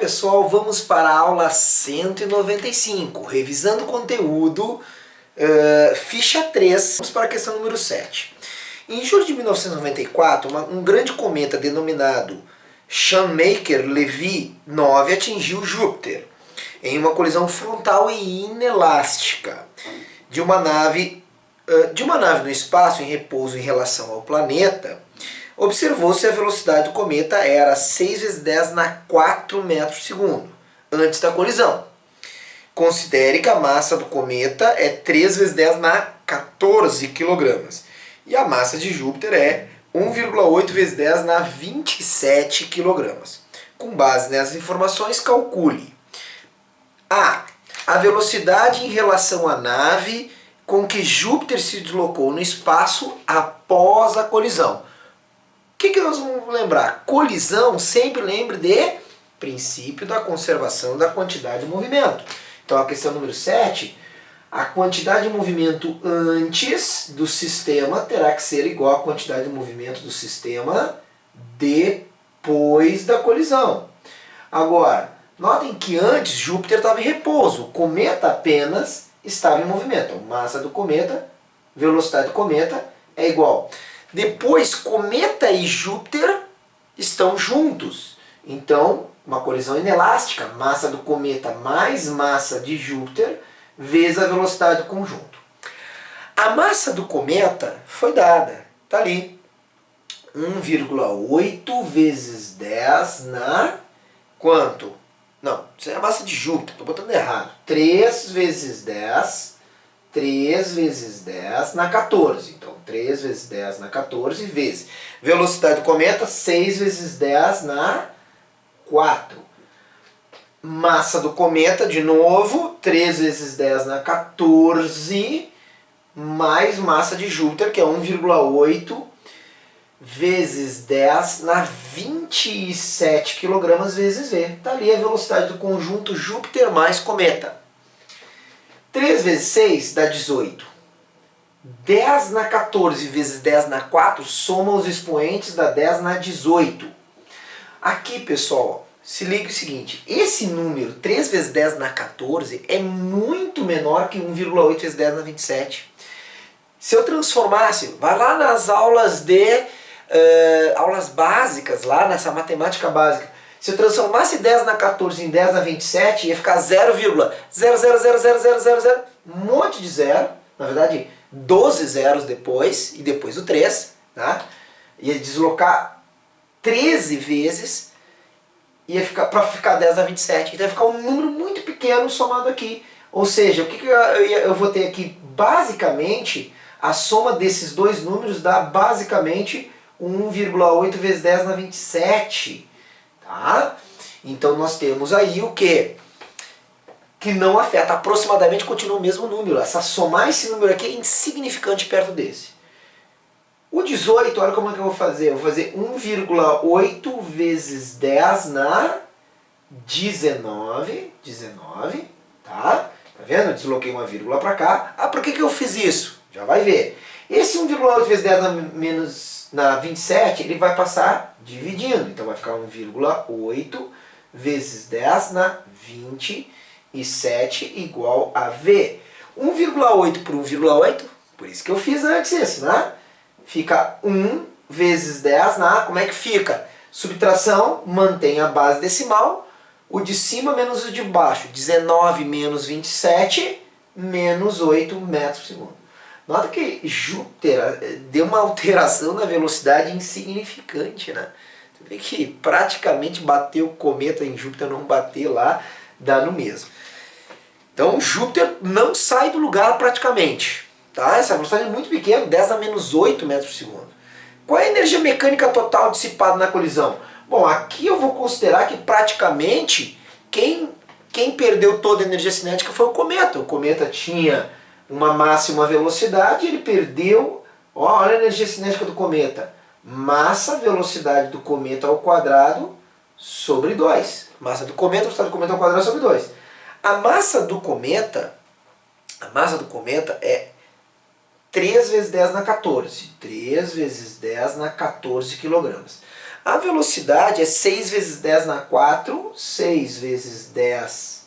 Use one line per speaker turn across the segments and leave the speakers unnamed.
pessoal, vamos para a aula 195, revisando o conteúdo, ficha 3, vamos para a questão número 7. Em julho de 1994, um grande cometa denominado Shoemaker-Levy 9 atingiu Júpiter em uma colisão frontal e inelástica de uma nave no espaço em repouso em relação ao planeta. Observou-se a velocidade do cometa era 6 vezes 10 na 4 metros por segundo, antes da colisão. Considere que a massa do cometa é 3 vezes 10 na 14 kg. E a massa de Júpiter é 1,8 vezes 10 na 27 kg. Com base nessas informações, calcule a velocidade em relação à nave com que Júpiter se deslocou no espaço após a colisão. O que nós vamos lembrar? Colisão, sempre lembre de princípio da conservação da quantidade de movimento. Então a questão número 7, a quantidade de movimento antes do sistema terá que ser igual à quantidade de movimento do sistema depois da colisão. Agora, notem que antes Júpiter estava em repouso, o cometa apenas estava em movimento. A massa do cometa, velocidade do cometa é igual. Depois, cometa e Júpiter estão juntos. Então, uma colisão inelástica, massa do cometa mais massa de Júpiter, vezes a velocidade do conjunto. A massa do cometa foi dada, está ali. 1,8 vezes 10 na quanto? Não, isso é a massa de Júpiter, estou botando errado. 3 vezes 10, 3 vezes 10 na 14. Então, 3 vezes 10 na 14 vezes. Velocidade do cometa, 6 vezes 10 na 4. Massa do cometa, de novo, 3 vezes 10 na 14, mais massa de Júpiter, que é 1,8 vezes 10 na 27 kg vezes V. Está ali a velocidade do conjunto Júpiter mais cometa. 3 vezes 6 dá 18. 10 na 14 vezes 10 na 4 soma os expoentes, dá 10 na 18. Aqui, pessoal, se liga o seguinte, esse número 3 vezes 10 na 14 é muito menor que 1,8 vezes 10 na 27. Se eu transformasse, vai lá nas aulas aulas básicas, lá nessa matemática básica, se eu transformasse 10 na 14 em 10 na 27, ia ficar 0,0000000, um monte de zero, na verdade 12 zeros depois, e depois o 3, tá? Ia deslocar 13 vezes, para ficar 10 na 27, então ia ficar um número muito pequeno somado aqui. Ou seja, o que eu vou ter aqui? Basicamente, a soma desses dois números dá basicamente 1,8 vezes 10 na 27. Tá? Então nós temos aí o quê? Que não afeta, aproximadamente continua o mesmo número. Somar esse número aqui é insignificante perto desse. O 18, olha como é que eu vou fazer. Eu vou fazer 1,8 vezes 10 na 19. 19, tá? Tá vendo? Eu desloquei uma vírgula para cá. Por que eu fiz isso? Já vai ver. Esse 1,8 vezes 10 na 27, ele vai passar dividindo. Então vai ficar 1,8 vezes 10 na 27 igual a V. 1,8 por 1,8, por isso que eu fiz antes isso, né? Fica 1 vezes 10 na... Como é que fica? Subtração, mantém a base decimal, o de cima menos o de baixo. 19 menos 27, menos 8 metros por segundo. Nota que Júpiter deu uma alteração na velocidade insignificante, né? Você vê que praticamente bater o cometa em Júpiter, não bater lá, dá no mesmo. Então Júpiter não sai do lugar praticamente. Tá? Essa velocidade é muito pequena, 10 a menos 8 metros por segundo. Qual é a energia mecânica total dissipada na colisão? Bom, aqui eu vou considerar que praticamente quem perdeu toda a energia cinética foi o cometa. O cometa tinha uma massa e uma velocidade, ele perdeu, olha a energia cinética do cometa, massa, velocidade do cometa ao quadrado sobre 2. Massa do cometa, velocidade do cometa ao quadrado sobre 2. A massa do cometa é 3 vezes 10 na 14. 3 vezes 10 na 14 kg. A velocidade é 6 vezes 10 na 4, 6 vezes 10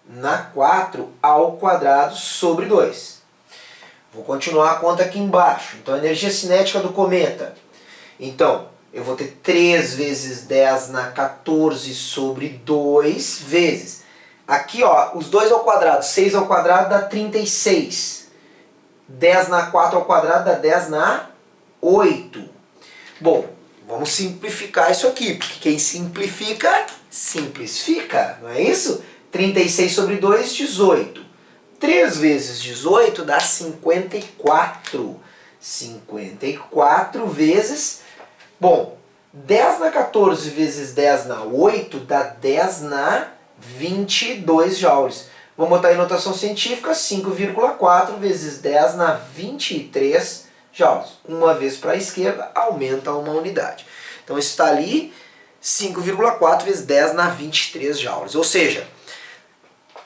na 4 ao quadrado sobre 2. Vou continuar a conta aqui embaixo. Então, a energia cinética do cometa. Então, eu vou ter 3 vezes 10 na 14 sobre 2 vezes. Aqui, ó, os 2 ao quadrado, 6 ao quadrado dá 36. 10 na 4 ao quadrado dá 10 na 8. Bom, vamos simplificar isso aqui, porque quem simplifica, simplifica, não é isso? 36 sobre 2, 18. 3 vezes 18 dá 54. 54 vezes... Bom, 10 na 14 vezes 10 na 8 dá 10 na 22 joules. Vamos botar em notação científica, 5,4 vezes 10 na 23 joules. Uma vez para a esquerda, aumenta uma unidade. Então isso está ali, 5,4 vezes 10 na 23 joules. Ou seja,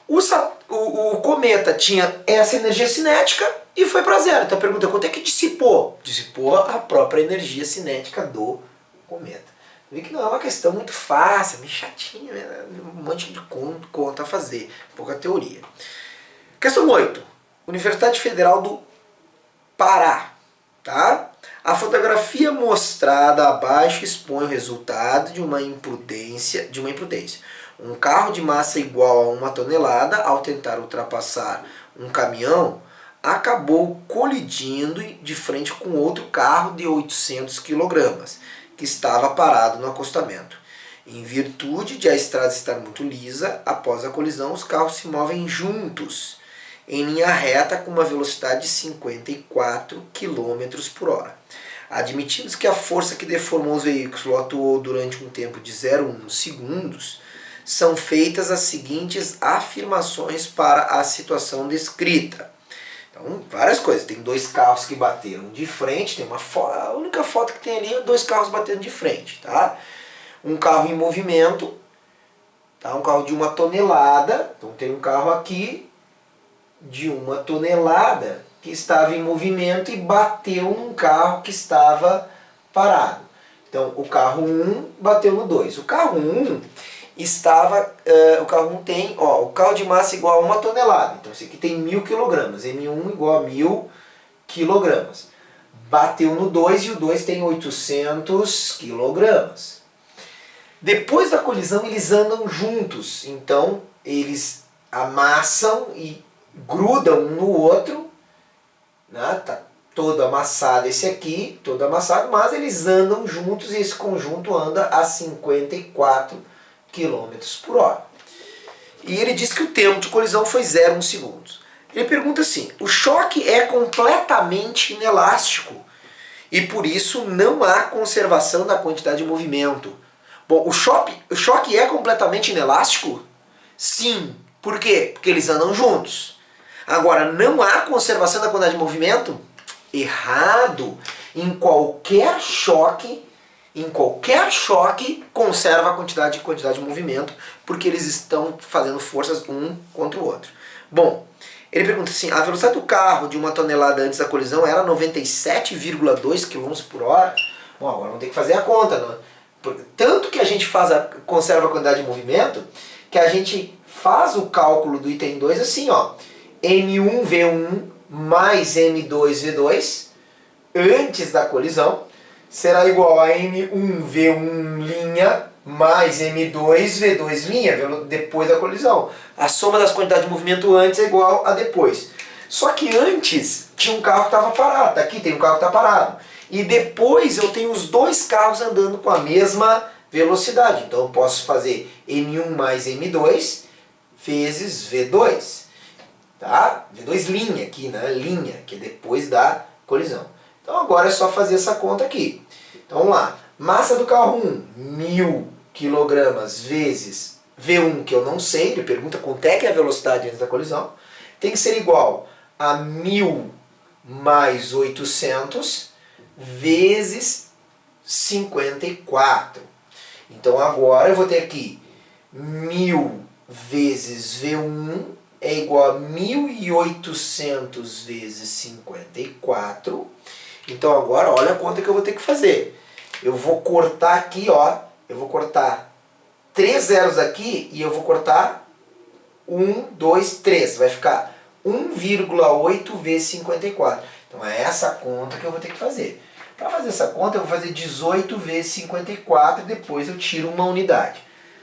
o cometa tinha essa energia cinética e foi para zero. Então a pergunta é, quanto é que dissipou? Dissipou a própria energia cinética do cometa. Vê que não é uma questão muito fácil, meio chatinha, né? Um monte de conta a fazer, pouca teoria. Questão 8. Universidade Federal do Pará. Tá? A fotografia mostrada abaixo expõe o resultado de uma imprudência. Um carro de massa igual a 1 tonelada, ao tentar ultrapassar um caminhão, acabou colidindo de frente com outro carro de 800 kg, que estava parado no acostamento. Em virtude de a estrada estar muito lisa, após a colisão, os carros se movem juntos, em linha reta com uma velocidade de 54 km por hora. Admitindo que a força que deformou os veículos atuou durante um tempo de 0,1 segundos, são feitas as seguintes afirmações para a situação descrita. Então, várias coisas. Tem 2 carros que bateram de frente, tem uma a única foto que tem ali é 2 carros batendo de frente, tá? Um carro em movimento, tá? Um carro de 1 tonelada, então tem um carro aqui de 1 tonelada que estava em movimento e bateu num carro que estava parado. Então, o carro 1 bateu no 2. O carro 1 estava, o carro 1 tem, ó, o carro de massa igual a 1 tonelada. Então, esse aqui tem 1000 kg. M1 igual a 1000 kg. Bateu no 2 e o 2 tem 800 kg. Depois da colisão, eles andam juntos. Então, eles amassam e grudam um no outro. Né? Tá todo amassado esse aqui, todo amassado, mas eles andam juntos e esse conjunto anda a 54 km por hora. E ele diz que o tempo de colisão foi 0,1 segundos. Ele pergunta assim, o choque é completamente inelástico e por isso não há conservação da quantidade de movimento. Bom, o choque é completamente inelástico? Sim. Por quê? Porque eles andam juntos. Agora, não há conservação da quantidade de movimento? Errado. Em qualquer choque, conserva a quantidade de movimento, porque eles estão fazendo forças um contra o outro. Bom, ele pergunta assim, a velocidade do carro de 1 tonelada antes da colisão era 97,2 km por hora? Bom, agora vamos ter que fazer a conta, não? Tanto que a gente conserva a quantidade de movimento, que a gente faz o cálculo do item 2 assim, ó, M1V1 mais M2V2 antes da colisão será igual a M1V1' mais M2V2' depois da colisão. A soma das quantidades de movimento antes é igual a depois. Só que antes tinha um carro que estava parado, tá aqui tem um carro que está parado. E depois eu tenho os 2 carros andando com a mesma velocidade. Então eu posso fazer M1 mais M2 vezes V2. Tá? V2' aqui, né? Linha, que é depois da colisão. Então agora é só fazer essa conta aqui. Então vamos lá. Massa do carro 1, 1000 kg vezes V1, que eu não sei, ele pergunta quanto é que é a velocidade antes da colisão, tem que ser igual a 1000 mais 800 vezes 54. Então agora eu vou ter aqui 1000 vezes V1 é igual a 1800 vezes 54. Então agora olha a conta que eu vou ter que fazer. eu vou cortar aqui, ó, eu vou cortar 3 zeros aqui e eu vou cortar 1, 2, 3. Vai ficar 1,8 vezes 54. Então é essa conta que eu vou ter que fazer. Para fazer essa conta eu vou fazer 18 vezes 54 e depois eu tiro uma unidade.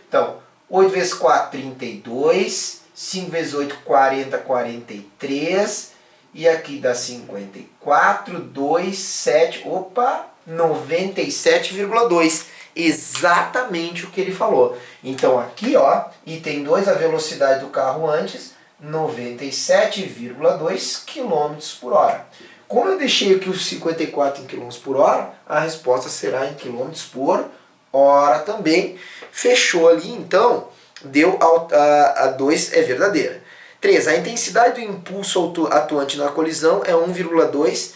Então, 8 vezes 4, 32. 5 vezes 8, 40, 43. E aqui dá 54, 2, 7, opa, 97,2. Exatamente o que ele falou. Então aqui, ó, item 2, a velocidade do carro antes, 97,2 km por hora. Como eu deixei aqui os 54 em km por hora, a resposta será em km por hora também. Fechou ali, então, deu a 2 é verdadeira. 3. A intensidade do impulso atuante na colisão é 1,2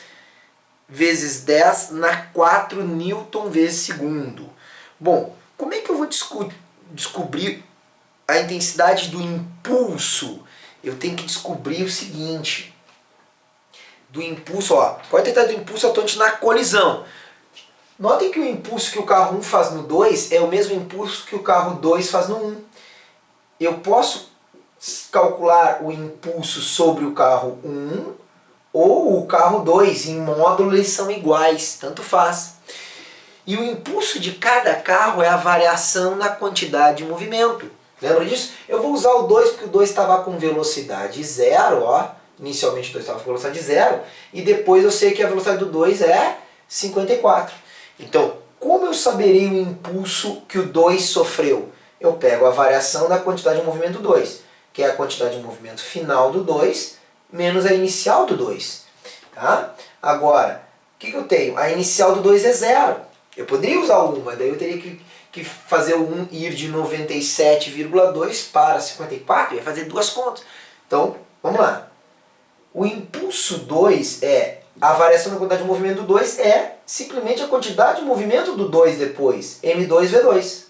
vezes 10 na 4 newton vezes segundo. Bom, como é que eu vou descobrir a intensidade do impulso? Eu tenho que descobrir o seguinte. Do impulso, ó, qual é a intensidade do impulso atuante na colisão? Notem que o impulso que o carro 1 faz no 2 é o mesmo impulso que o carro 2 faz no 1. Eu posso calcular o impulso sobre o carro 1 ou o carro 2, em módulo eles são iguais, tanto faz. E o impulso de cada carro é a variação na quantidade de movimento. Lembra disso? Eu vou usar o 2 porque o 2 estava com velocidade 0, ó. Inicialmente o 2 estava com velocidade 0, e depois eu sei que a velocidade do 2 é 54. Então, como eu saberei o impulso que o 2 sofreu? Eu pego a variação da quantidade de movimento 2, que é a quantidade de movimento final do 2, menos a inicial do 2. Tá? Agora, o que eu tenho? A inicial do 2 é 0. Eu poderia usar o 1, mas daí eu teria que fazer o 1 ir de 97,2 para 54, ia fazer duas contas. Então, vamos lá. O impulso 2 é, a variação da quantidade de movimento do 2 é simplesmente a quantidade de movimento do 2 depois, m2v2.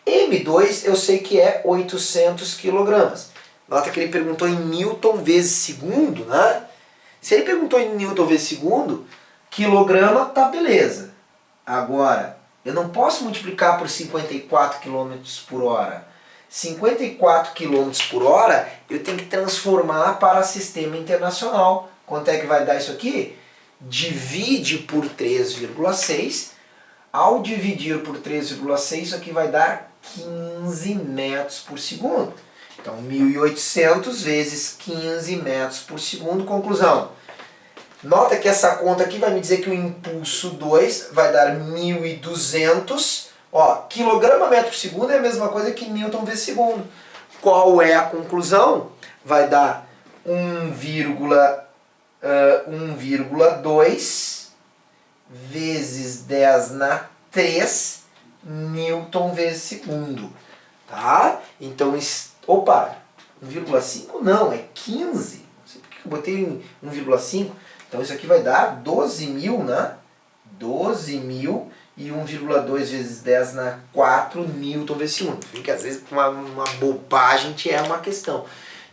m2 eu sei que é 800 kg. Nota que ele perguntou em newton vezes segundo, né? Se ele perguntou em newton vezes segundo, quilograma tá beleza. Agora, eu não posso multiplicar por 54 km por hora. 54 km por hora eu tenho que transformar para sistema internacional. Quanto é que vai dar isso aqui? Divide por 3,6. Ao dividir por 3,6, isso aqui vai dar 15 metros por segundo. Então, 1.800 vezes 15 metros por segundo. Conclusão. Nota que essa conta aqui vai me dizer que o impulso 2 vai dar 1.200. Ó, quilograma metro por segundo é a mesma coisa que newton vezes segundo. Qual é a conclusão? Vai dar 1,2 vezes 10 na 3 newton vezes segundo. Tá? Então, opa, 1,5 não, é 15. Não sei por que eu botei 1,5. Então isso aqui vai dar 12.000, né? 12.000 e 1,2 vezes 10 na 4 newton vezes segundo. Fica às vezes uma bobagem que é uma questão.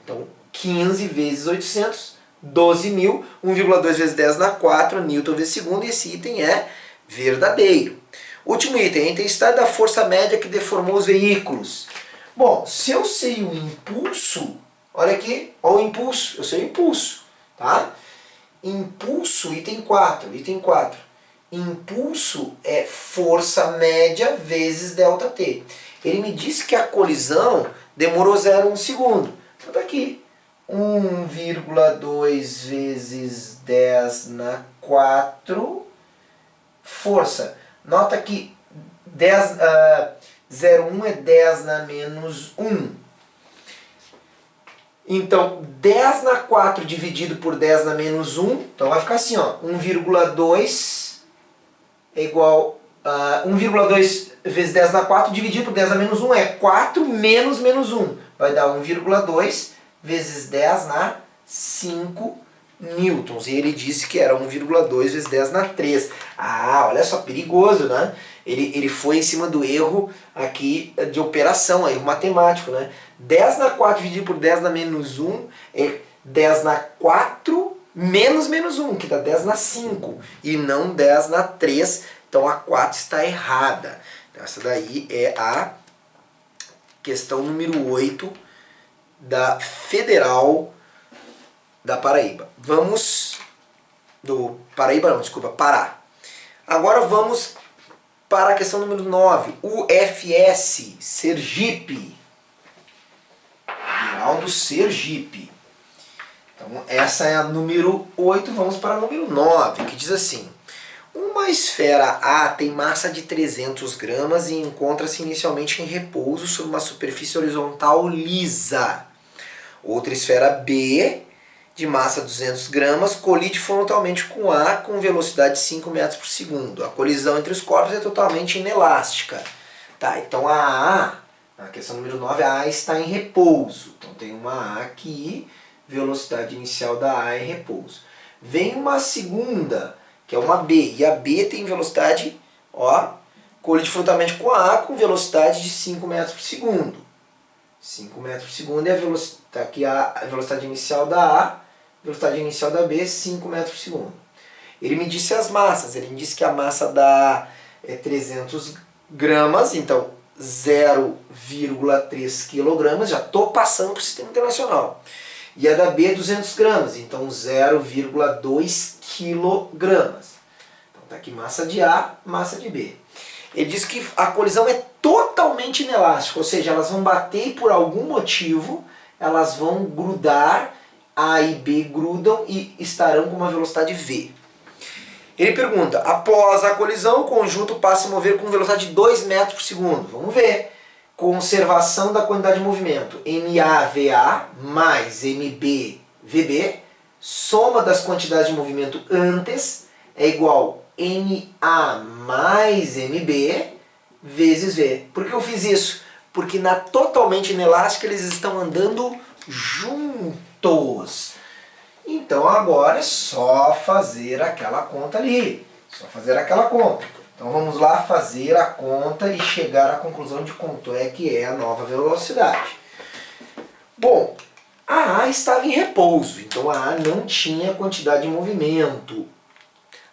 Então 15 vezes 800, 12.000, 1,2 vezes 10 na 4 newton vezes segundo, e esse item é verdadeiro. Último item, a intensidade da força média que deformou os veículos. Bom, se eu sei o impulso, olha aqui, olha o impulso, eu sei o impulso, tá? Impulso, item 4. Impulso é força média vezes ΔT. Ele me disse que a colisão demorou 0,1 segundo. Então tá aqui. 1,2 vezes 10 na 4 força. Nota que 0,1 é 10 na menos 1. Então, 10 na 4 dividido por 10 na menos 1, então vai ficar assim, ó, 1,2 é igual a 1,2 vezes 10 na 4 dividido por 10 na menos 1 é 4 menos menos 1. Vai dar 1,2 vezes 10 na 5 newtons. E ele disse que era 1,2 vezes 10 na 3. Ah, olha só, perigoso, né? Ele foi em cima do erro aqui de operação, erro matemático, né? 10 na 4 dividido por 10 na menos 1 é 10 na 4 menos menos 1, que dá 10 na 5, e não 10 na 3. Então a 4 está errada. Essa daí é a questão número 8 da Federal da Paraíba. Vamos... do Paraíba não, desculpa, Pará. Agora vamos para a questão número 9. UFS, Sergipe. Federal do Sergipe. Então essa é a número 8, vamos para a número 9, que diz assim: uma esfera A tem massa de 300 gramas e encontra-se inicialmente em repouso sobre uma superfície horizontal lisa. Outra esfera B, de massa 200 gramas, colide frontalmente com A com velocidade de 5 metros por segundo. A colisão entre os corpos é totalmente inelástica. Tá, então a A, na questão número 9, a A está em repouso. Então tem uma A aqui, velocidade inicial da A em repouso. Vem uma segunda, que é uma B, e a B tem velocidade, ó, colide frontalmente com a A com velocidade de 5 metros por segundo. 5 metros por segundo é a velocidade, tá aqui a velocidade inicial da A, velocidade inicial da B, 5 metros por segundo. Ele me disse as massas, ele me disse que a massa da A é 300 gramas, então 0,3 kg, já estou passando para o sistema internacional. E a da B é 200 gramas, então 0,2 kg. Então está aqui massa de A, massa de B. Ele diz que a colisão é totalmente inelástica, ou seja, elas vão bater e por algum motivo elas vão grudar, A e B grudam e estarão com uma velocidade V. Ele pergunta, após a colisão, o conjunto passa a mover com velocidade de 2 metros por segundo. Vamos ver. Conservação da quantidade de movimento. MAVA mais MBVB, soma das quantidades de movimento antes, é igual MA mais MB vezes V. Por que eu fiz isso? Porque na totalmente inelástica eles estão andando juntos. Então agora é só fazer aquela conta ali. Só fazer aquela conta. Então vamos lá fazer a conta e chegar à conclusão de quanto é que é a nova velocidade. Bom, a A estava em repouso, então a A não tinha quantidade de movimento.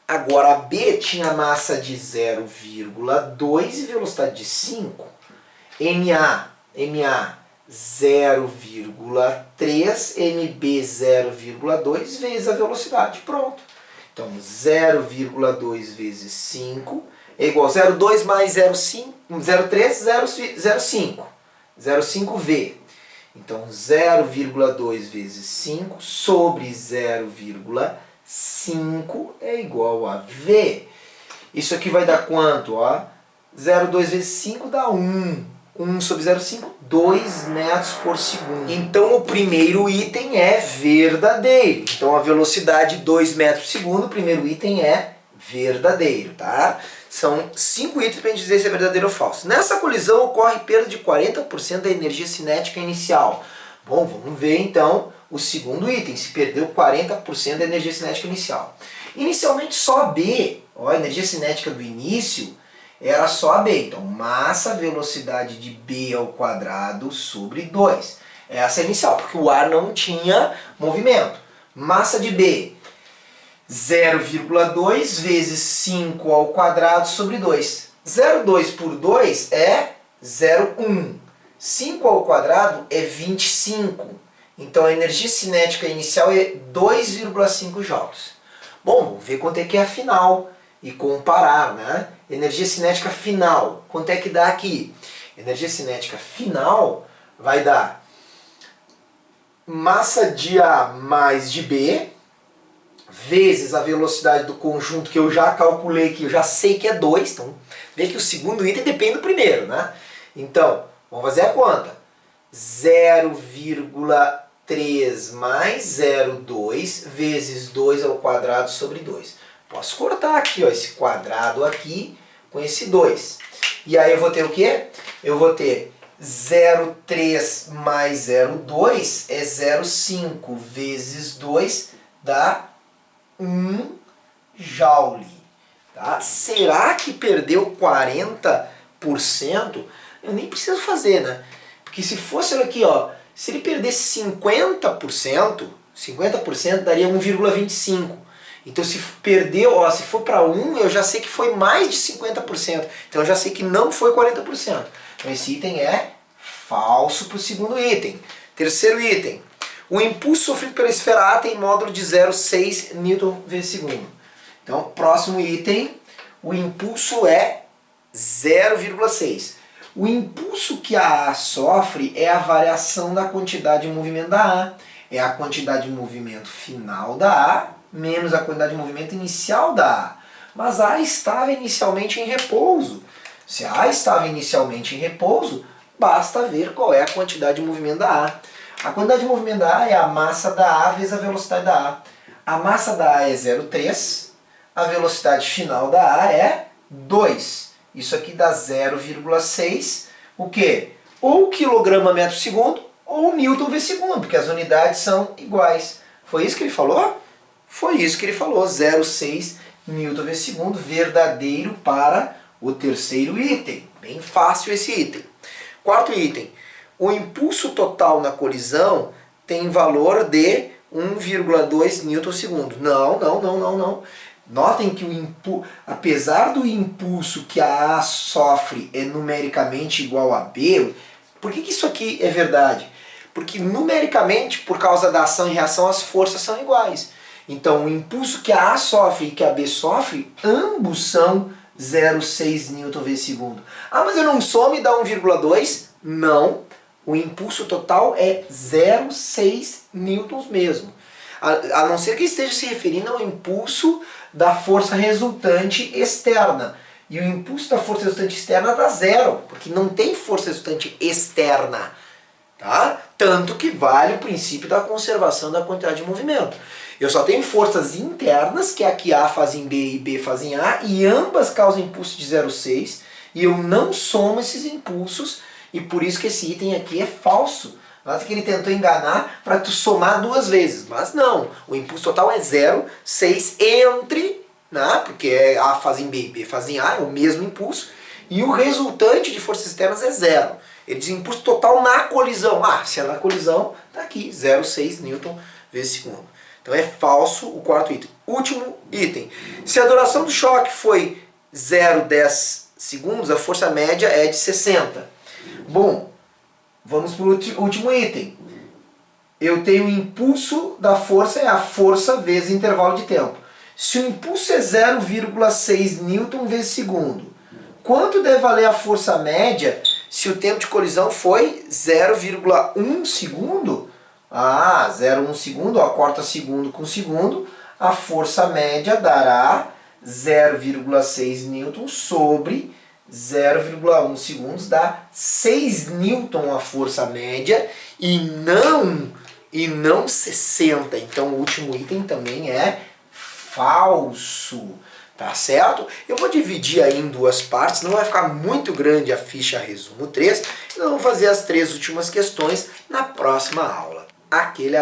Agora a B tinha massa de 0,2 e velocidade de 5. MA 0,3, MB 0,2 vezes a velocidade. Pronto. Então 0,2 vezes 5 é igual a 0,2 mais 0,5, 0,3, 0,5. 0,5V. Então 0,2 vezes 5 sobre 0,5 é igual a V. Isso aqui vai dar quanto? 0,2 vezes 5 dá 1. 1 sobre 0,5, 2 metros por segundo. Então o primeiro item é verdadeiro. Então a velocidade 2 metros por segundo, o primeiro item é verdadeiro, tá? São 5 itens para a gente dizer se é verdadeiro ou falso. Nessa colisão ocorre perda de 40% da energia cinética inicial. Bom, vamos ver então o segundo item, se perdeu 40% da energia cinética inicial. Inicialmente só a B, a energia cinética do início, era só a B. Então, massa, velocidade de B ao quadrado sobre 2. Essa é a inicial, porque o ar não tinha movimento. Massa de B, 0,2 vezes 5 ao quadrado sobre 2. 0,2 por 2 é 0,1. 5 ao quadrado é 25. Então, a energia cinética inicial é 2,5 joules. Bom, vamos ver quanto é que é a final e comparar, né? Energia cinética final, quanto é que dá aqui? Energia cinética final vai dar massa de A mais de B, vezes a velocidade do conjunto que eu já calculei, que eu já sei que é 2, então vê que o segundo item depende do primeiro, né? Então, vamos fazer a conta. 0,3 mais 0,2 vezes 2 ao quadrado sobre 2. Posso cortar aqui, esse quadrado aqui com esse 2. E aí eu vou ter o quê? Eu vou ter 0,3 mais 0,2 é 0,5 vezes 2 dá 1 joule. Tá? Será que perdeu 40%? Eu nem preciso fazer, né? Porque se fosse aqui, se ele perdesse 50% daria 1,25. Então se perdeu, ó, se for para 1, eu já sei que foi mais de 50%. Então eu já sei que não foi 40%. Então esse item é falso para o segundo item. Terceiro item. O impulso sofrido pela esfera A tem módulo de 0,6 Nm/s. Então, próximo item, o impulso é 0,6. O impulso que a A sofre é a variação da quantidade de movimento da A. É a quantidade de movimento final da A menos a quantidade de movimento inicial da A. Mas a A estava inicialmente em repouso. Se a A estava inicialmente em repouso, basta ver qual é a quantidade de movimento da A. A quantidade de movimento da A é a massa da A vezes a velocidade da A. A massa da A é 0,3, a velocidade final da A é 2. Isso aqui dá 0,6, o quê? Ou quilograma metro segundo, ou Nm/s, porque as unidades são iguais. Foi isso que ele falou? Foi isso que ele falou, 0,6 Nm/s, verdadeiro para o terceiro item. Bem fácil esse item. Quarto item, o impulso total na colisão tem valor de 1,2 Nm/s. Não. Notem que apesar do impulso que a A sofre é numericamente igual a B, por que isso aqui é verdade? Porque numericamente, por causa da ação e reação, as forças são iguais. Então o impulso que a A sofre e que a B sofre, ambos são 0,6 Nm/s. Ah, mas eu não somo e dá 1,2? Não. O impulso total é 0,6 newtons mesmo. A não ser que esteja se referindo ao impulso da força resultante externa. E o impulso da força resultante externa dá zero, porque não tem força resultante externa. Tá? Tanto que vale o princípio da conservação da quantidade de movimento. Eu só tenho forças internas, que é que A faz em B e B faz em A, e ambas causam impulso de 0,6, e eu não somo esses impulsos, e por isso que esse item aqui é falso. Nota que ele tentou enganar para tu somar duas vezes, mas não. O impulso total é 0,6 entre, né, porque A faz em B e B faz em A, é o mesmo impulso, e o resultante de forças externas é zero. Ele diz impulso total na colisão. Ah, se é na colisão, tá aqui, 0,6 Nm/s. Então é falso o quarto item. Último item. Se a duração do choque foi 0,10 segundos, a força média é de 60. Bom, vamos para o último item. Eu tenho o impulso da força, é a força vezes intervalo de tempo. Se o impulso é 0,6 Nm/s, quanto deve valer a força média se o tempo de colisão foi 0,1 segundo? Ah, 0,1 segundo, ó, corta segundo com segundo, a força média dará 0,6 newton sobre 0,1 segundos, dá 6 newton a força média e não 60. Então o último item também é falso. Tá certo? Eu vou dividir aí em duas partes, não vai ficar muito grande a ficha resumo 3, então vamos fazer as três últimas questões na próxima aula. Aquele abraço.